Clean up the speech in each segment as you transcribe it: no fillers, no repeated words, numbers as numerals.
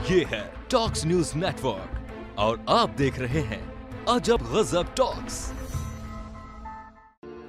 ये है talks news network और आप देख रहे हैं अजब गजब टॉक्स।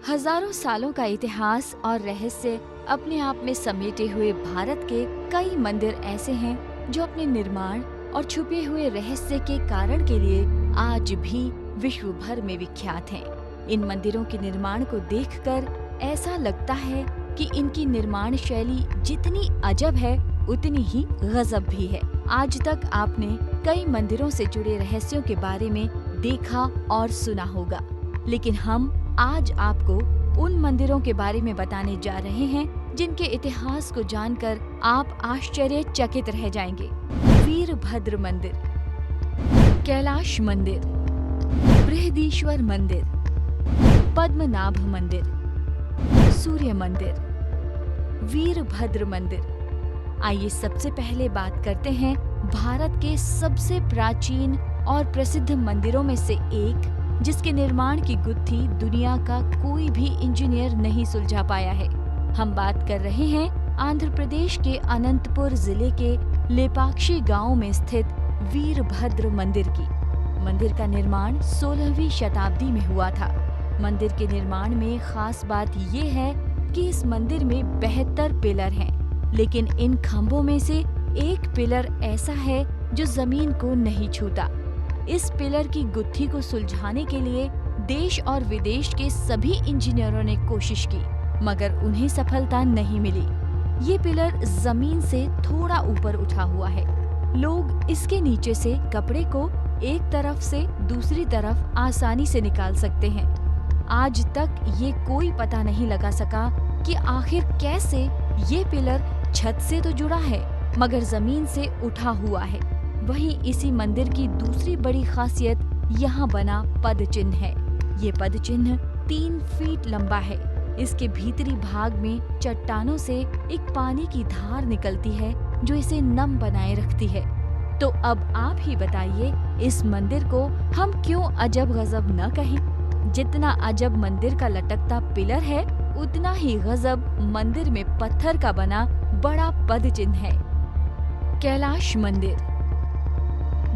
हजारों सालों का इतिहास और रहस्य अपने आप में समेटे हुए भारत के कई मंदिर ऐसे हैं जो अपने निर्माण और छुपे हुए रहस्य के कारण के लिए आज भी विश्व भर में विख्यात हैं। इन मंदिरों के निर्माण को देखकर ऐसा लगता है कि इनकी निर्माण शैली जितनी अजब है उतनी ही गजब भी है। आज तक आपने कई मंदिरों से जुड़े रहस्यों के बारे में देखा और सुना होगा, लेकिन हम आज आपको उन मंदिरों के बारे में बताने जा रहे हैं जिनके इतिहास को जानकर आप आश्चर्यचकित रह जाएंगे। वीरभद्र मंदिर, कैलाश मंदिर, बृहदीश्वर मंदिर, पद्मनाभ मंदिर, सूर्य मंदिर, वीरभद्र मंदिर। आइए सबसे पहले बात करते हैं भारत के सबसे प्राचीन और प्रसिद्ध मंदिरों में से एक, जिसके निर्माण की गुत्थी दुनिया का कोई भी इंजीनियर नहीं सुलझा पाया है। हम बात कर रहे हैं आंध्र प्रदेश के अनंतपुर जिले के लेपाक्षी गांव में स्थित वीरभद्र मंदिर की। मंदिर का निर्माण 16वीं शताब्दी में हुआ था। मंदिर के निर्माण में खास बात ये है कि इस मंदिर में 72 पिलर हैं, लेकिन इन खंभों में से एक पिलर ऐसा है जो जमीन को नहीं छूता। इस पिलर की गुत्थी को सुलझाने के लिए देश और विदेश के सभी इंजीनियरों ने कोशिश की, मगर उन्हें सफलता नहीं मिली। ये पिलर जमीन से थोड़ा ऊपर उठा हुआ है। लोग इसके नीचे से कपड़े को एक तरफ से दूसरी तरफ आसानी से निकाल सकते हैं। आज तक ये कोई पता नहीं लगा सका कि आखिर कैसे ये पिलर छत से तो जुड़ा है मगर जमीन से उठा हुआ है। वहीं इसी मंदिर की दूसरी बड़ी खासियत यहाँ बना पद चिन्ह है। ये पद चिन्ह 3 फीट लंबा है। इसके भीतरी भाग में चट्टानों से एक पानी की धार निकलती है जो इसे नम बनाए रखती है। तो अब आप ही बताइए, इस मंदिर को हम क्यों अजब गजब न कहें? जितना अजब मंदिर का लटकता पिलर है, उतना ही गजब मंदिर में पत्थर का बना बड़ा पद चिन्ह है। कैलाश मंदिर।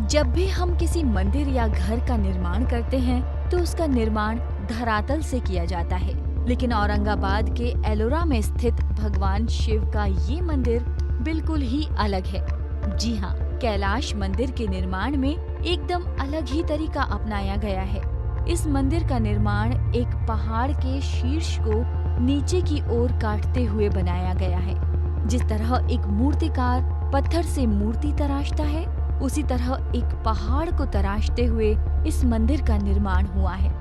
जब भी हम किसी मंदिर या घर का निर्माण करते हैं तो उसका निर्माण धरातल से किया जाता है, लेकिन औरंगाबाद के एलोरा में स्थित भगवान शिव का ये मंदिर बिल्कुल ही अलग है। जी हाँ, कैलाश मंदिर के निर्माण में एकदम अलग ही तरीका अपनाया गया है। इस मंदिर का निर्माण एक पहाड़ के शीर्ष को नीचे की ओर काटते हुए बनाया गया है। जिस तरह एक मूर्तिकार पत्थर से मूर्ति तराशता है, उसी तरह एक पहाड़ को तराशते हुए इस मंदिर का निर्माण हुआ है।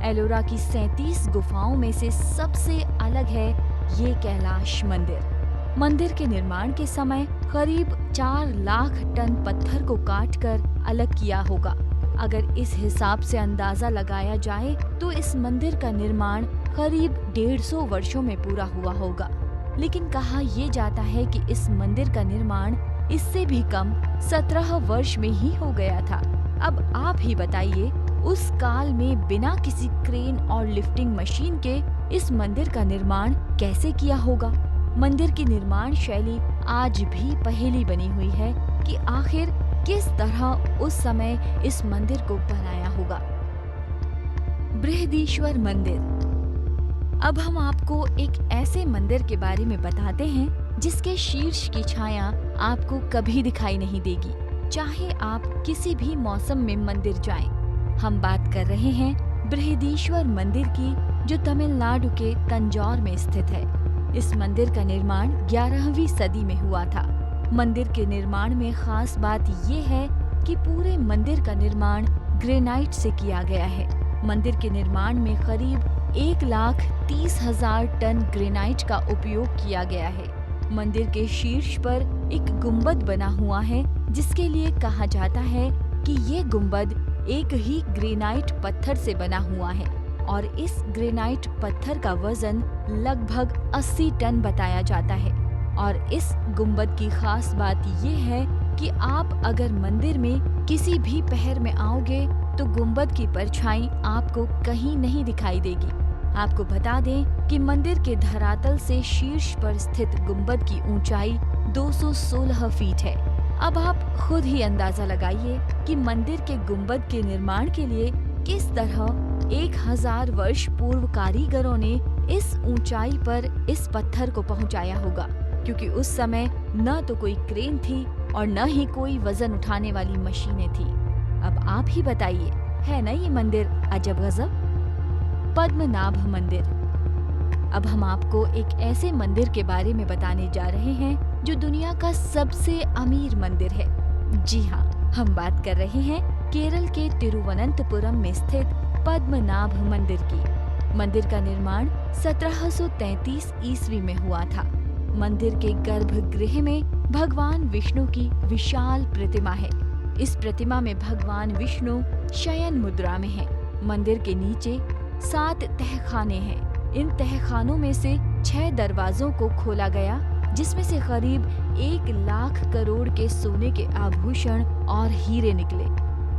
एलोरा की 37 गुफाओं में से सबसे अलग है ये कैलाश मंदिर। मंदिर के निर्माण के समय करीब 4 लाख टन पत्थर को काटकर अलग किया होगा। अगर इस हिसाब से अंदाजा लगाया जाए तो इस मंदिर का निर्माण करीब 150 वर्षों में पूरा हुआ होगा। लेकिन कहा ये जाता है कि इस मंदिर का निर्माण इससे भी कम 17 वर्ष में ही हो गया था। अब आप ही बताइए, उस काल में बिना किसी क्रेन और लिफ्टिंग मशीन के इस मंदिर का निर्माण कैसे किया होगा? मंदिर की निर्माण शैली आज भी पहेली बनी हुई है कि आखिर किस तरह उस समय इस मंदिर को बनाया होगा। बृहदीश्वर मंदिर। अब हम आपको एक ऐसे मंदिर के बारे में बताते हैं जिसके शीर्ष की छाया आपको कभी दिखाई नहीं देगी, चाहे आप किसी भी मौसम में मंदिर जाएं। हम बात कर रहे हैं बृहदीश्वर मंदिर की, जो तमिलनाडु के तंजौर में स्थित है। इस मंदिर का निर्माण 11वीं सदी में हुआ था। मंदिर के निर्माण में खास बात ये है कि पूरे मंदिर का निर्माण ग्रेनाइट से किया गया है। मंदिर के निर्माण में करीब 1,30,000 टन ग्रेनाइट का उपयोग किया गया है। मंदिर के शीर्ष पर एक गुंबद बना हुआ है, जिसके लिए कहा जाता है कि ये गुंबद एक ही ग्रेनाइट पत्थर से बना हुआ है और इस ग्रेनाइट पत्थर का वजन लगभग 80 टन बताया जाता है। और इस गुंबद की खास बात ये है कि आप अगर मंदिर में किसी भी पहर में आओगे तो गुंबद की परछाई आपको कहीं नहीं दिखाई देगी। आपको बता दें कि मंदिर के धरातल से शीर्ष पर स्थित गुंबद की ऊंचाई 216 फीट है। अब आप खुद ही अंदाजा लगाइए कि मंदिर के गुंबद के निर्माण के लिए किस तरह 1000 वर्ष पूर्व कारीगरों ने इस ऊंचाई पर इस पत्थर को पहुंचाया होगा, क्योंकि उस समय न तो कोई क्रेन थी और न ही कोई वजन उठाने वाली मशीनें थी। अब आप ही बताइए, है ना ये मंदिर अजब गजब? पद्मनाभ मंदिर। अब हम आपको एक ऐसे मंदिर के बारे में बताने जा रहे हैं जो दुनिया का सबसे अमीर मंदिर है। जी हाँ, हम बात कर रहे हैं केरल के तिरुवनंतपुरम में स्थित पद्मनाभ मंदिर की। मंदिर का निर्माण 1733 ईस्वी में हुआ था। मंदिर के गर्भगृह में भगवान विष्णु की विशाल प्रतिमा है। इस प्रतिमा में भगवान विष्णु शयन मुद्रा में हैं। मंदिर के नीचे 7 तहखाने हैं। इन तहखानों में से 6 दरवाजों को खोला गया, जिसमें से करीब 1 लाख करोड़ के सोने के आभूषण और हीरे निकले।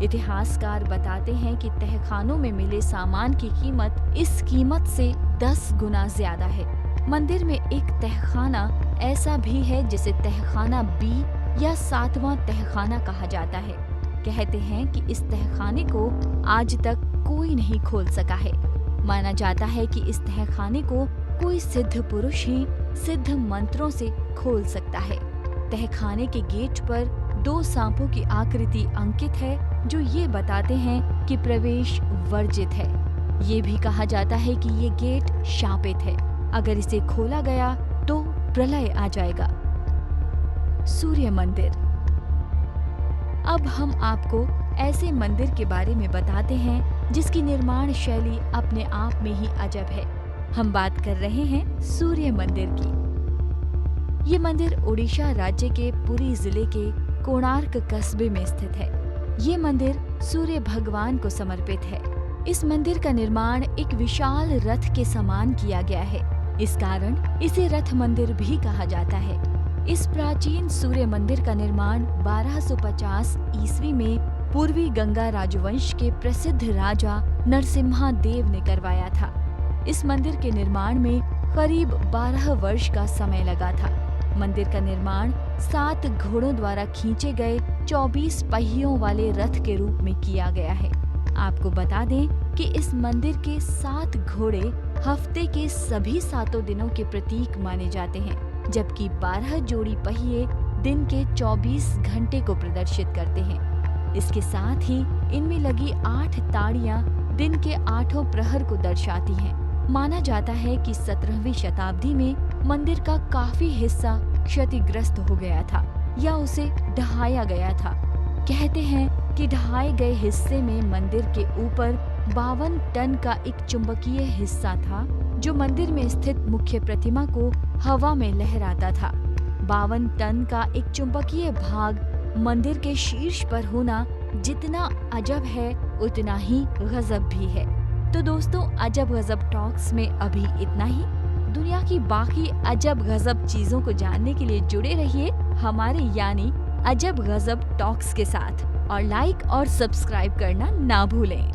इतिहासकार बताते हैं कि तहखानों में मिले सामान की कीमत इस कीमत से 10 गुना ज्यादा है। मंदिर में एक तहखाना ऐसा भी है जिसे तहखाना बी या 7वां तहखाना कहा जाता है। कहते हैं कि इस तहखाने को आज तक कोई नहीं खोल सका है। माना जाता है कि इस तहखाने को कोई सिद्ध पुरुष ही सिद्ध मंत्रों से खोल सकता है। तहखाने के गेट पर 2 सांपों की आकृति अंकित है, जो ये बताते हैं कि प्रवेश वर्जित है। ये भी कहा जाता है कि ये गेट शापित है। अगर इसे खोला गया तो प्रलय आ जाएगा। सूर्य मंदिर। अब हम आपको ऐसे मंदिर के बारे में बताते हैं जिसकी निर्माण शैली अपने आप में ही अजब है। हम बात कर रहे हैं सूर्य मंदिर की। ये मंदिर ओडिशा राज्य के पुरी जिले के कोणार्क कस्बे में स्थित है। ये मंदिर सूर्य भगवान को समर्पित है। इस मंदिर का निर्माण एक विशाल रथ के समान किया गया है। इस कारण इसे रथ मंदिर भी कहा जाता है। इस प्राचीन सूर्य मंदिर का निर्माण 1250 ईस्वी में पूर्वी गंगा राजवंश के प्रसिद्ध राजा नरसिम्हा देव ने करवाया था। इस मंदिर के निर्माण में करीब 12 वर्ष का समय लगा था। मंदिर का निर्माण 7 घोड़ों द्वारा खींचे गए 24 पहियों वाले रथ के रूप में किया गया है। आपको बता दें कि इस मंदिर के 7 घोड़े हफ्ते के सभी 7 दिनों के प्रतीक माने जाते हैं, जबकि 12 जोड़ी पहिए दिन के 24 घंटे को प्रदर्शित करते हैं। इसके साथ ही इनमें लगी 8 ताड़ियां दिन के 8 प्रहर को दर्शाती हैं। माना जाता है कि 17वीं शताब्दी में मंदिर का काफी हिस्सा क्षतिग्रस्त हो गया था या उसे ढहाया गया था। कहते हैं कि ढहाए गए हिस्से में मंदिर के ऊपर 52 टन का एक चुंबकीय हिस्सा था, जो मंदिर में स्थित मुख्य प्रतिमा को हवा में लहराता था। 52 टन का एक चुंबकीय भाग मंदिर के शीर्ष पर होना जितना अजब है उतना ही गजब भी है। तो दोस्तों, अजब गजब टॉक्स में अभी इतना ही। दुनिया की बाकी अजब गजब चीजों को जानने के लिए जुड़े रहिए हमारे यानी अजब गजब टॉक्स के साथ, और लाइक और सब्सक्राइब करना ना भूलें।